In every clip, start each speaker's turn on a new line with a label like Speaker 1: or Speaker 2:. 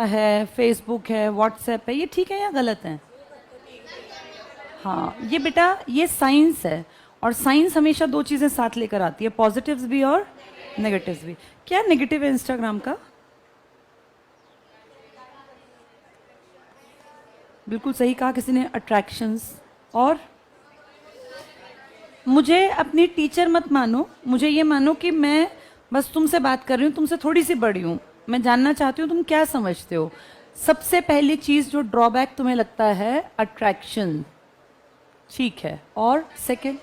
Speaker 1: है, फेसबुक है, व्हाट्सएप है, ये ठीक है या गलत है? हाँ, ये बेटा ये साइंस है, और साइंस हमेशा दो चीजें साथ लेकर आती है, पॉजिटिव्स भी और नेगेटिव्स भी। क्या नेगेटिव है इंस्टाग्राम का? बिल्कुल सही कहा किसी ने, अट्रैक्शंस। और मुझे अपनी टीचर मत मानो, मुझे ये मानो कि मैं बस तुमसे बात कर रही हूँ, तुमसे थोड़ी सी बड़ी हूँ, मैं जानना चाहती हूँ तुम क्या समझते हो। सबसे पहली चीज जो ड्रॉबैक तुम्हें लगता है, अट्रैक्शन, ठीक है। और सेकंड,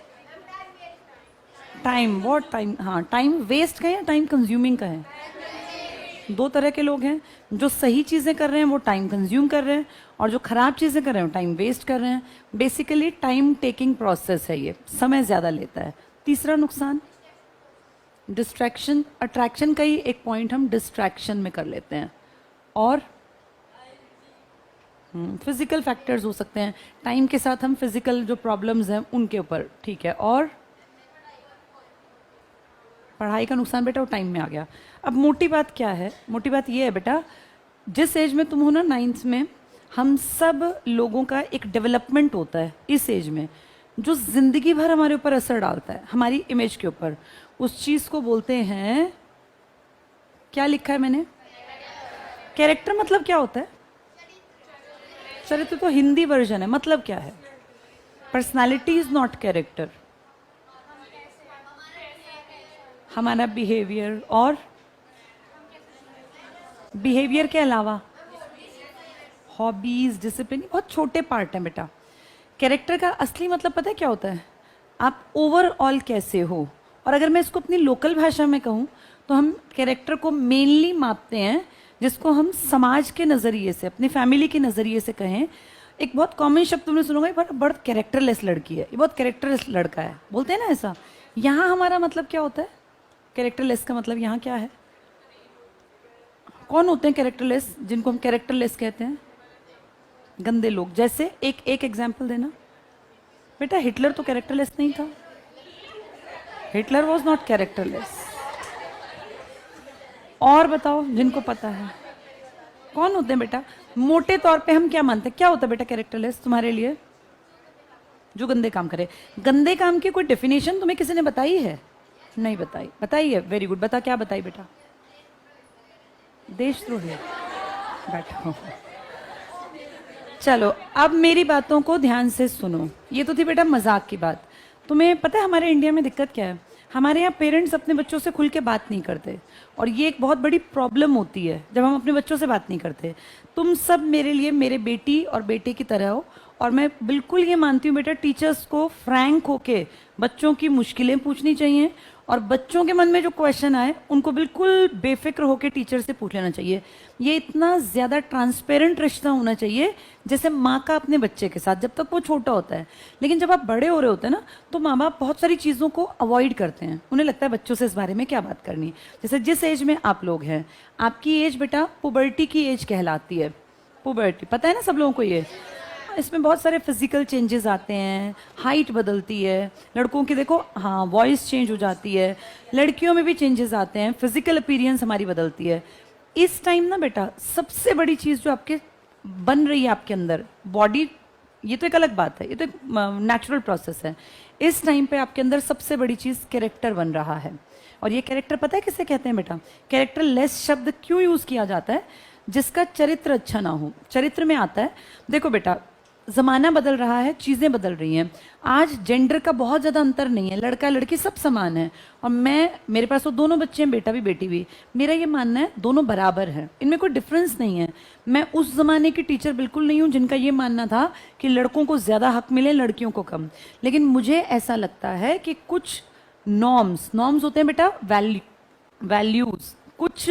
Speaker 1: टाइम। What time? हाँ, टाइम वेस्ट का है या टाइम कंज्यूमिंग का है? दो तरह के लोग हैं, जो सही चीजें कर रहे हैं वो टाइम कंज्यूम कर रहे हैं, और जो खराब चीजें कर रहे हैं वो टाइम वेस्ट कर रहे हैं। बेसिकली टाइम टेकिंग प्रोसेस है, ये समय ज्यादा लेता है। तीसरा नुकसान, डिस्ट्रैक्शन। अट्रैक्शन का ही एक पॉइंट हम डिस्ट्रैक्शन में कर लेते हैं। और फिजिकल फैक्टर्स हो सकते हैं, टाइम के साथ हम फिजिकल जो प्रॉब्लम्स हैं उनके ऊपर, ठीक है। और पढ़ाई का नुकसान बेटा वो टाइम में आ गया। अब मोटी बात क्या है? मोटी बात ये है बेटा, जिस एज में तुम हो ना, 9th में, हम सब लोगों का एक डेवलपमेंट होता है इस एज में, जो जिंदगी भर हमारे ऊपर असर डालता है, हमारी इमेज के ऊपर। उस चीज को बोलते हैं, क्या लिखा है मैंने? कैरेक्टर। मतलब क्या होता है? चरित्र तो हिंदी वर्जन है, मतलब क्या है? Personality is not character. हमारा बिहेवियर, और बिहेवियर के अलावा हॉबीज, डिसिप्लिन, बहुत छोटे पार्ट हैं बेटा। कैरेक्टर का असली मतलब पता है क्या होता है? आप ओवरऑल कैसे हो। और अगर मैं इसको अपनी लोकल भाषा में कहूँ तो हम कैरेक्टर को मेनली मापते हैं, जिसको हम समाज के नज़रिए से, अपनी फैमिली के नज़रिए से कहें। एक बहुत कॉमन शब्द तुमने सुना होगा, ये बहुत कैरेक्टरलेस लड़की है, ये बहुत कैरेक्टरलेस लड़का है, बोलते हैं ना ऐसा। यहाँ हमारा मतलब क्या होता है? कैरेक्टरलेस का मतलब यहाँ क्या है? कौन होते हैं कैरेक्टरलेस, जिनको हम कैरेक्टरलेस कहते हैं? गंदे लोग। जैसे एक एक एग्जाम्पल देना बेटा। हिटलर तो कैरेक्टरलेस नहीं था, हिटलर वॉज नॉट कैरेक्टरलेस। और बताओ जिनको पता है, कौन होते हैं बेटा? मोटे तौर पे हम क्या मानते हैं, क्या होता है बेटा कैरेक्टरलेस तुम्हारे लिए? जो गंदे काम करे। गंदे काम की कोई डेफिनेशन तुम्हें किसी ने बताई है? नहीं बताई। बताई है, वेरी गुड। बता, क्या बताई बेटा? देशद्रोही। बैठो, चलो अब मेरी बातों को ध्यान से सुनो। ये तो थी बेटा मजाक की बात। तुम्हें पता है हमारे इंडिया में दिक्कत क्या है? हमारे यहाँ पेरेंट्स अपने बच्चों से खुल के बात नहीं करते, और ये एक बहुत बड़ी प्रॉब्लम होती है जब हम अपने बच्चों से बात नहीं करते। तुम सब मेरे लिए मेरे बेटी और बेटे की तरह हो, और मैं बिल्कुल ये मानती हूँ बेटा, टीचर्स को फ्रैंक होके बच्चों की मुश्किलें पूछनी चाहिए, और बच्चों के मन में जो क्वेश्चन आए उनको बिल्कुल बेफिक्र होकर टीचर से पूछ लेना चाहिए। ये इतना ज़्यादा ट्रांसपेरेंट रिश्ता होना चाहिए जैसे माँ का अपने बच्चे के साथ, जब तक वो छोटा होता है। लेकिन जब आप बड़े हो रहे होते हैं ना, तो माँ बाप बहुत सारी चीज़ों को अवॉइड करते हैं, उन्हें लगता है बच्चों से इस बारे में क्या बात करनी। जैसे जिस एज में आप लोग हैं, आपकी एज बेटा पुबर्टी की एज कहलाती है। पुबर्टी पता है ना सब लोगों को ये? इसमें बहुत सारे फिजिकल चेंजेस आते हैं, हाइट बदलती है लड़कों की, देखो हाँ, वॉइस चेंज हो जाती है, लड़कियों में भी चेंजेस आते हैं, फिजिकल अपीयरेंस हमारी बदलती है। इस टाइम ना बेटा सबसे बड़ी चीज़ जो आपके बन रही है आपके अंदर, बॉडी, ये तो एक अलग बात है, ये तो एक नेचुरल प्रोसेस है। इस टाइम पे आपके अंदर सबसे बड़ी चीज़ कैरेक्टर बन रहा है। और ये कैरेक्टर पता है किसे कहते हैं बेटा? कैरेक्टर लेस शब्द क्यों यूज़ किया जाता है? जिसका चरित्र अच्छा ना हो, चरित्र में आता है। देखो बेटा, ज़माना बदल रहा है, चीज़ें बदल रही हैं। आज जेंडर का बहुत ज़्यादा अंतर नहीं है, लड़का लड़की सब समान है। और मेरे पास तो दोनों बच्चे हैं, बेटा भी बेटी भी। मेरा ये मानना है दोनों बराबर हैं, इनमें कोई डिफरेंस नहीं है। मैं उस ज़माने की टीचर बिल्कुल नहीं हूँ जिनका ये मानना था कि लड़कों को ज़्यादा हक मिले, लड़कियों को कम। लेकिन मुझे ऐसा लगता है कि कुछ नॉर्म्स होते हैं बेटा, वैल्यूज़, कुछ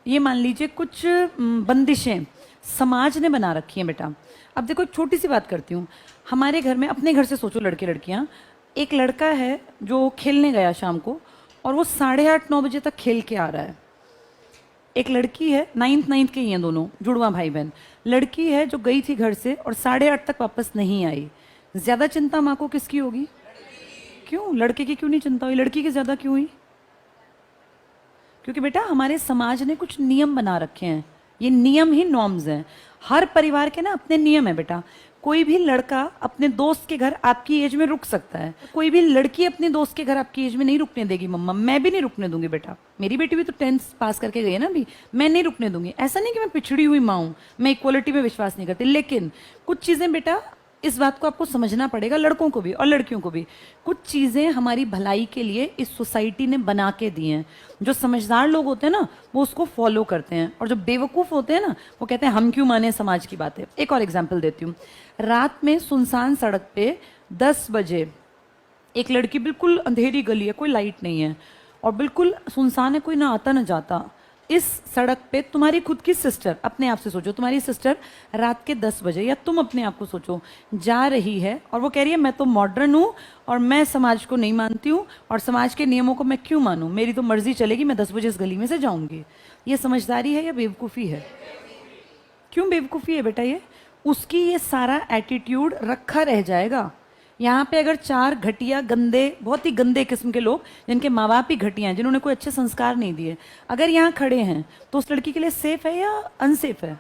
Speaker 1: ये मान लीजिए कुछ बंदिशें समाज ने बना रखी हैं बेटा। अब देखो एक छोटी सी बात करती हूँ। हमारे घर में, अपने घर से सोचो लड़के लड़कियाँ, एक लड़का है जो खेलने गया शाम को, और वो 8:30-9 बजे तक खेल के आ रहा है। एक लड़की है, 9th के ही हैं दोनों, जुड़वा भाई बहन। लड़की है जो गई थी घर से और 8:30 तक वापस नहीं आई। ज्यादा चिंता माँ को किसकी होगी? क्यों? लड़के की क्यों नहीं चिंता हुई, लड़की की ज्यादा क्यों हुई? क्योंकि बेटा हमारे समाज ने कुछ नियम बना रखे हैं ये नियम ही नॉर्म्स हैं। हर परिवार के ना अपने नियम है बेटा। कोई भी लड़का अपने दोस्त के घर आपकी एज में रुक सकता है, कोई भी लड़की अपने दोस्त के घर आपकी एज में नहीं रुकने देगी मम्मा। मैं भी नहीं रुकने दूंगी बेटा, मेरी बेटी भी तो 10th पास करके गई है ना अभी, मैं नहीं रुकने दूंगी। ऐसा नहीं कि मैं पिछड़ी हुई माँ हूं, मैं इक्वलिटी में विश्वास नहीं करती, लेकिन कुछ चीजें बेटा इस बात को आपको समझना पड़ेगा, लड़कों को भी और लड़कियों को भी। कुछ चीजें हमारी भलाई के लिए इस सोसाइटी ने बना के दी हैं। जो समझदार लोग होते हैं ना वो उसको फॉलो करते हैं, और जो बेवकूफ होते हैं ना वो कहते हैं हम क्यों माने समाज की बातें। एक और एग्जाम्पल देती हूँ। रात में सुनसान सड़क पे 10 बजे एक लड़की, बिल्कुल अंधेरी गली है, कोई लाइट नहीं है और बिल्कुल सुनसान है, कोई ना आता ना जाता, इस सड़क पे तुम्हारी खुद की सिस्टर, अपने आप से सोचो तुम्हारी सिस्टर रात के 10 बजे, या तुम अपने आप को सोचो, जा रही है और वो कह रही है मैं तो मॉडर्न हूँ और मैं समाज को नहीं मानती हूँ और समाज के नियमों को मैं क्यों मानूं, मेरी तो मर्जी चलेगी, मैं 10 बजे इस गली में से जाऊंगी। ये समझदारी है या बेवकूफ़ी है? क्यों बेवकूफ़ी है बेटा? ये उसकी ये सारा एटीट्यूड रखा रह जाएगा। यहाँ पे अगर 4 घटिया गंदे, बहुत ही गंदे किस्म के लोग जिनके माँ बाप ही घटिया हैं, जिन्होंने कोई अच्छे संस्कार नहीं दिए, अगर यहाँ खड़े हैं तो उस लड़की के लिए सेफ है या अनसेफ है?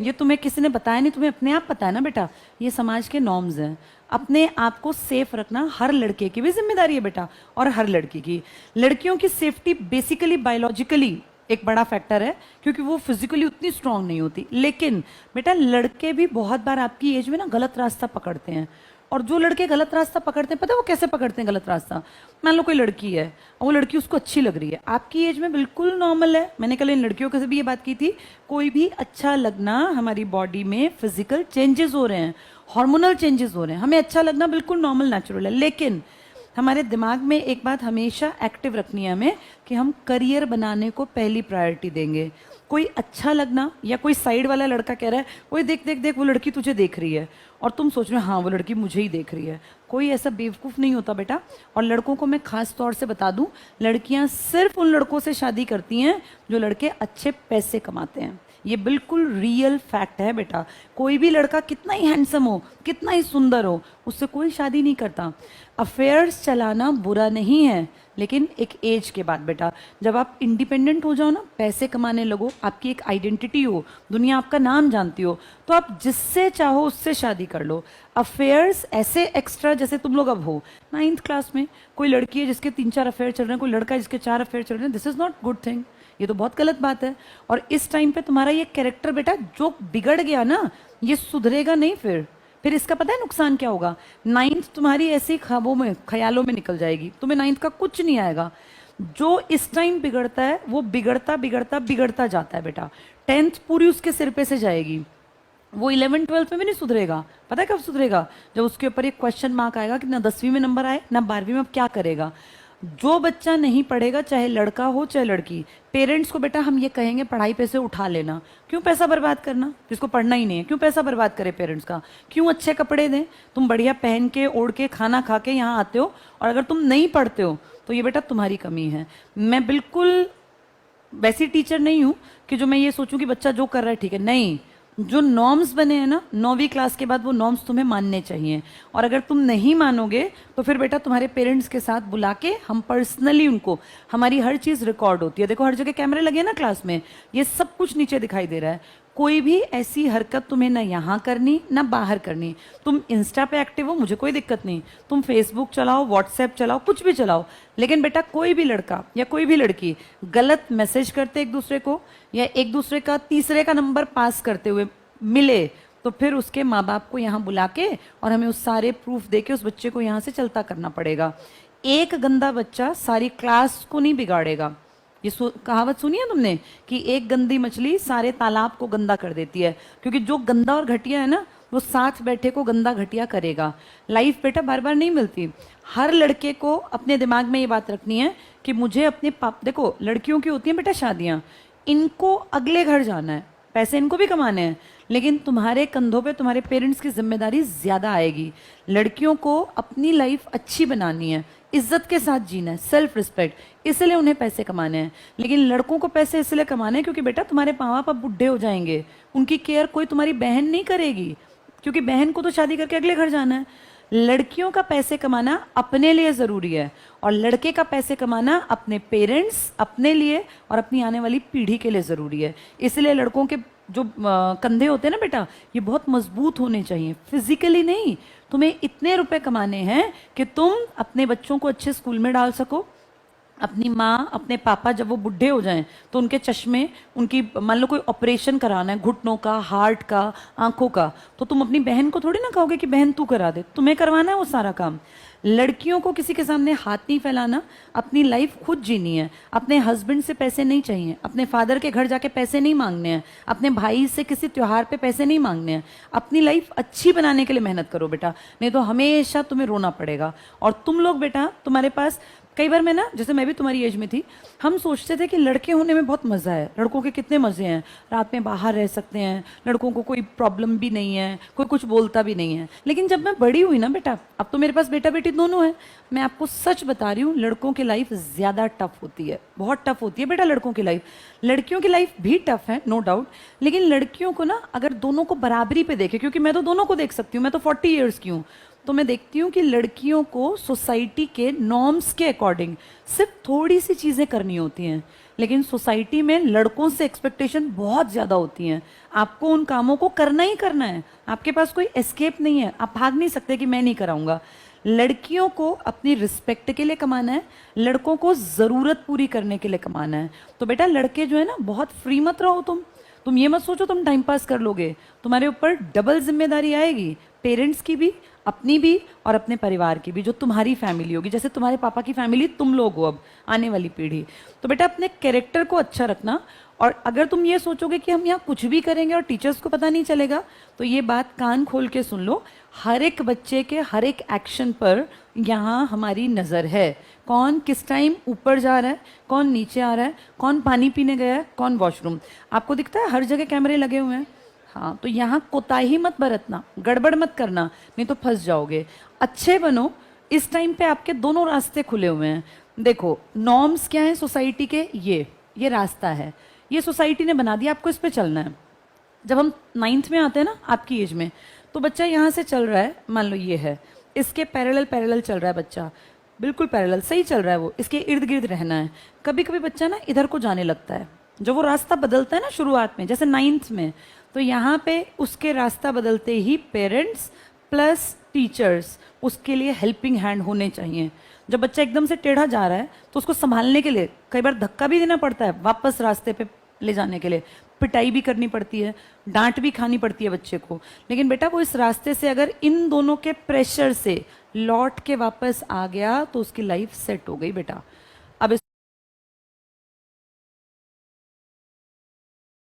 Speaker 1: ये तुम्हें किसी ने बताया नहीं, तुम्हें अपने आप पता है ना बेटा। ये समाज के नॉर्म्स हैं। अपने आप को सेफ रखना हर लड़के की भी जिम्मेदारी है बेटा, और हर लड़की की। लड़कियों की सेफ्टी बेसिकली बायोलॉजिकली एक बड़ा फैक्टर है, क्योंकि वो फिजिकली उतनी स्ट्रांग नहीं होती। लेकिन बेटा लड़के भी बहुत बार आपकी एज में ना गलत रास्ता पकड़ते हैं, और जो लड़के गलत रास्ता पकड़ते हैं, पता है वो कैसे पकड़ते हैं गलत रास्ता? मान लो कोई लड़की है और वो लड़की उसको अच्छी लग रही है, आपकी एज में बिल्कुल नॉर्मल है। मैंने कल इन लड़कियों के से भी ये बात की थी, कोई भी अच्छा लगना, हमारी बॉडी में फिजिकल चेंजेस हो रहे हैं, हार्मोनल चेंजेस हो रहे हैं, हमें अच्छा लगना बिल्कुल नॉर्मल नेचुरल है। लेकिन हमारे दिमाग में एक बात हमेशा एक्टिव रखनी है हमें, कि हम करियर बनाने को पहली प्रायोरिटी देंगे। कोई अच्छा लगना या कोई साइड वाला लड़का कह रहा है कोई देख देख देख वो लड़की तुझे देख रही है, और तुम सोच रहे हो हाँ वो लड़की मुझे ही देख रही है, कोई ऐसा बेवकूफ़ नहीं होता बेटा। और लड़कों को मैं खास तौर से बता दूं, लड़कियां सिर्फ उन लड़कों से शादी करती हैं जो लड़के अच्छे पैसे कमाते हैं। ये बिल्कुल रियल फैक्ट है बेटा। कोई भी लड़का कितना ही हैंडसम हो, कितना ही सुंदर हो, उससे कोई शादी नहीं करता। अफेयर्स चलाना बुरा नहीं है, लेकिन एक एज के बाद बेटा, जब आप इंडिपेंडेंट हो जाओ ना, पैसे कमाने लगो, आपकी एक आइडेंटिटी हो, दुनिया आपका नाम जानती हो, तो आप जिससे चाहो उससे शादी कर लो। अफेयर्स ऐसे एक्स्ट्रा, जैसे तुम लोग अब हो 9th क्लास में, कोई लड़की है जिसके 3-4 अफेयर चल रहे हैं, कोई लड़का है जिसके 4 अफेयर चल रहे हैं, this is not good thing. ये तो बहुत गलत बात है। और इस टाइम पे तुम्हारा ये कैरेक्टर बेटा जो बिगड़ गया ना, ये सुधरेगा नहीं। फिर इसका पता है नुकसान क्या होगा? 9th तुम्हारी ऐसी ख्वाबों में, ख्यालों में निकल जाएगी, तुम्हें 9th का कुछ नहीं आएगा। जो इस टाइम बिगड़ता है वो बिगड़ता बिगड़ता बिगड़ता जाता है बेटा। 10th पूरी उसके सिर पे से जाएगी, वो 11th 12th में भी नहीं सुधरेगा। पता है कब सुधरेगा? जब उसके ऊपर एक क्वेश्चन मार्क आएगा कि ना 10वीं में नंबर आए ना 12वीं में, अब क्या करेगा। जो बच्चा नहीं पढ़ेगा, चाहे लड़का हो चाहे लड़की, पेरेंट्स को बेटा हम ये कहेंगे पढ़ाई पे से उठा लेना। क्यों पैसा बर्बाद करना जिसको पढ़ना ही नहीं है? क्यों पैसा बर्बाद करे पेरेंट्स का? क्यों अच्छे कपड़े दें? तुम बढ़िया पहन के ओढ़ के खाना खा के यहाँ आते हो, और अगर तुम नहीं पढ़ते हो तो ये बेटा तुम्हारी कमी है। मैं बिल्कुल वैसी टीचर नहीं हूँ कि जो मैं ये सोचूं कि बच्चा जो कर रहा है ठीक है, नहीं। जो नॉर्म्स बने हैं ना 9वीं क्लास के बाद, वो नॉर्म्स तुम्हें मानने चाहिए। और अगर तुम नहीं मानोगे तो फिर बेटा तुम्हारे पेरेंट्स के साथ बुला के हम पर्सनली उनको, हमारी हर चीज़ रिकॉर्ड होती है। देखो हर जगह कैमरे लगे हैं ना क्लास में, ये सब कुछ नीचे दिखाई दे रहा है। कोई भी ऐसी हरकत तुम्हें ना यहाँ करनी ना बाहर करनी। तुम इंस्टा पे एक्टिव हो, मुझे कोई दिक्कत नहीं, तुम फेसबुक चलाओ, व्हाट्सएप चलाओ, कुछ भी चलाओ, लेकिन बेटा कोई भी लड़का या कोई भी लड़की गलत मैसेज करते एक दूसरे को, या एक दूसरे का तीसरे का नंबर पास करते हुए मिले, तो फिर उसके माँ बाप को यहाँ बुला के और हमें उस सारे प्रूफ दे के उस बच्चे को यहाँ से चलता करना पड़ेगा। एक गंदा बच्चा सारी क्लास को नहीं बिगाड़ेगा। ये कहावत सुनी है तुमने कि एक गंदी मछली सारे तालाब को गंदा कर देती है, क्योंकि जो गंदा और घटिया है ना, वो साथ बैठे को गंदा घटिया करेगा। लाइफ बेटा बार बार नहीं मिलती। हर लड़के को अपने दिमाग में ये बात रखनी है कि मुझे अपने देखो लड़कियों की होती हैं बेटा शादियां, इनको अगले घर जाना है, पैसे इनको भी कमाने हैं, लेकिन तुम्हारे कंधों पे तुम्हारे पेरेंट्स की जिम्मेदारी ज्यादा आएगी। लड़कियों को अपनी लाइफ अच्छी बनानी है, इज्जत के साथ जीना है, सेल्फ रिस्पेक्ट, इसलिए उन्हें पैसे कमाने हैं। लेकिन लड़कों को पैसे इसलिए कमाने हैं क्योंकि बेटा तुम्हारे माँ बाप अब बुढ़े हो जाएंगे, उनकी केयर कोई तुम्हारी बहन नहीं करेगी, क्योंकि बहन को तो शादी करके अगले घर जाना है। लड़कियों का पैसे कमाना अपने लिए ज़रूरी है और लड़के का पैसे कमाना अपने पेरेंट्स, अपने लिए और अपनी आने वाली पीढ़ी के लिए ज़रूरी है। इसलिए लड़कों के जो कंधे होते हैं ना बेटा, ये बहुत मजबूत होने चाहिए, फिजिकली नहीं। तुम्हें इतने रुपए कमाने हैं कि तुम अपने बच्चों को अच्छे स्कूल में डाल सको, अपनी माँ अपने पापा जब वो बुढ़े हो जाएं तो उनके चश्मे, उनकी मान लो कोई ऑपरेशन कराना है घुटनों का, हार्ट का, आंखों का, तो तुम अपनी बहन को थोड़ी ना कहोगे कि बहन तू करा दे, तुम्हें करवाना है वो सारा काम। लड़कियों को किसी के सामने हाथ नहीं फैलाना, अपनी लाइफ खुद जीनी है। अपने हस्बैंड से पैसे नहीं चाहिए, अपने फादर के घर जाके पैसे नहीं मांगने हैं, अपने भाई से किसी त्योहार पे पैसे नहीं मांगने हैं। अपनी लाइफ अच्छी बनाने के लिए मेहनत करो बेटा, नहीं तो हमेशा तुम्हें रोना पड़ेगा। और तुम लोग बेटा, तुम्हारे पास कई बार मैं ना, जैसे मैं भी तुम्हारी एज में थी, हम सोचते थे कि लड़के होने में बहुत मज़ा है, लड़कों के कितने मज़े हैं, रात में बाहर रह सकते हैं, लड़कों को कोई प्रॉब्लम भी नहीं है, कोई कुछ बोलता भी नहीं है। लेकिन जब मैं बड़ी हुई ना बेटा, अब तो मेरे पास बेटा बेटी दोनों है, मैं आपको सच बता रही हूँ, लड़कों की लाइफ ज़्यादा टफ होती है, बहुत टफ होती है बेटा लड़कों की लाइफ। लड़कियों की लाइफ भी टफ है, नो डाउट, लेकिन लड़कियों को ना अगर दोनों को बराबरी पे देखे, क्योंकि मैं तो दोनों को देख सकती हूँ, मैं तो 40 ईयर्स की हूँ, तो मैं देखती हूँ कि लड़कियों को सोसाइटी के नॉर्म्स के अकॉर्डिंग सिर्फ थोड़ी सी चीज़ें करनी होती हैं, लेकिन सोसाइटी में लड़कों से एक्सपेक्टेशन बहुत ज़्यादा होती हैं। आपको उन कामों को करना ही करना है, आपके पास कोई एस्केप नहीं है, आप भाग नहीं सकते कि मैं नहीं कराऊंगा। लड़कियों को अपनी रिस्पेक्ट के लिए कमाना है, लड़कों को ज़रूरत पूरी करने के लिए कमाना है। तो बेटा लड़के जो है ना, बहुत फ्री मत रहो तुम ये मत सोचो तुम टाइम पास कर लोगे, तुम्हारे ऊपर डबल जिम्मेदारी आएगी, पेरेंट्स की भी, अपनी भी और अपने परिवार की भी, जो तुम्हारी फैमिली होगी। जैसे तुम्हारे पापा की फैमिली तुम लोग हो, अब आने वाली पीढ़ी। तो बेटा अपने कैरेक्टर को अच्छा रखना, और अगर तुम ये सोचोगे कि हम यहाँ कुछ भी करेंगे और टीचर्स को पता नहीं चलेगा, तो ये बात कान खोल के सुन लो, हर एक बच्चे के हर एक एक्शन पर यहाँ हमारी नज़र है। कौन किस टाइम ऊपर जा रहा है, कौन नीचे आ रहा है, कौन पानी पीने गया है, कौन वॉशरूम, आपको दिखता है, हर जगह कैमरे लगे हुए हैं। हाँ, तो यहाँ कोताही मत बरतना, गड़बड़ मत करना, नहीं तो फंस जाओगे। अच्छे बनो, इस टाइम पे आपके दोनों रास्ते खुले हुए हैं। देखो नॉर्म्स क्या है सोसाइटी के, ये रास्ता है, ये सोसाइटी ने बना दिया, आपको इस पे चलना है। जब हम 9th में आते हैं ना आपकी एज में, तो बच्चा यहाँ से चल रहा है, मान लो ये है, इसके पैरेलल चल रहा है बच्चा, बिल्कुल पैरेलल सही चल रहा है, वो इसके इर्द गिर्द रहना है। कभी कभी बच्चा ना इधर को जाने लगता है, जब वो रास्ता बदलता है ना शुरुआत में, जैसे 9th में, तो यहाँ पे उसके रास्ता बदलते ही पेरेंट्स प्लस टीचर्स उसके लिए हेल्पिंग हैंड होने चाहिए। जब बच्चा एकदम से टेढ़ा जा रहा है तो उसको संभालने के लिए कई बार धक्का भी देना पड़ता है, वापस रास्ते पे ले जाने के लिए पिटाई भी करनी पड़ती है, डांट भी खानी पड़ती है बच्चे को। लेकिन बेटा वो इस रास्ते से अगर इन दोनों के प्रेशर से लौट के वापस आ गया तो उसकी लाइफ सेट हो गई बेटा।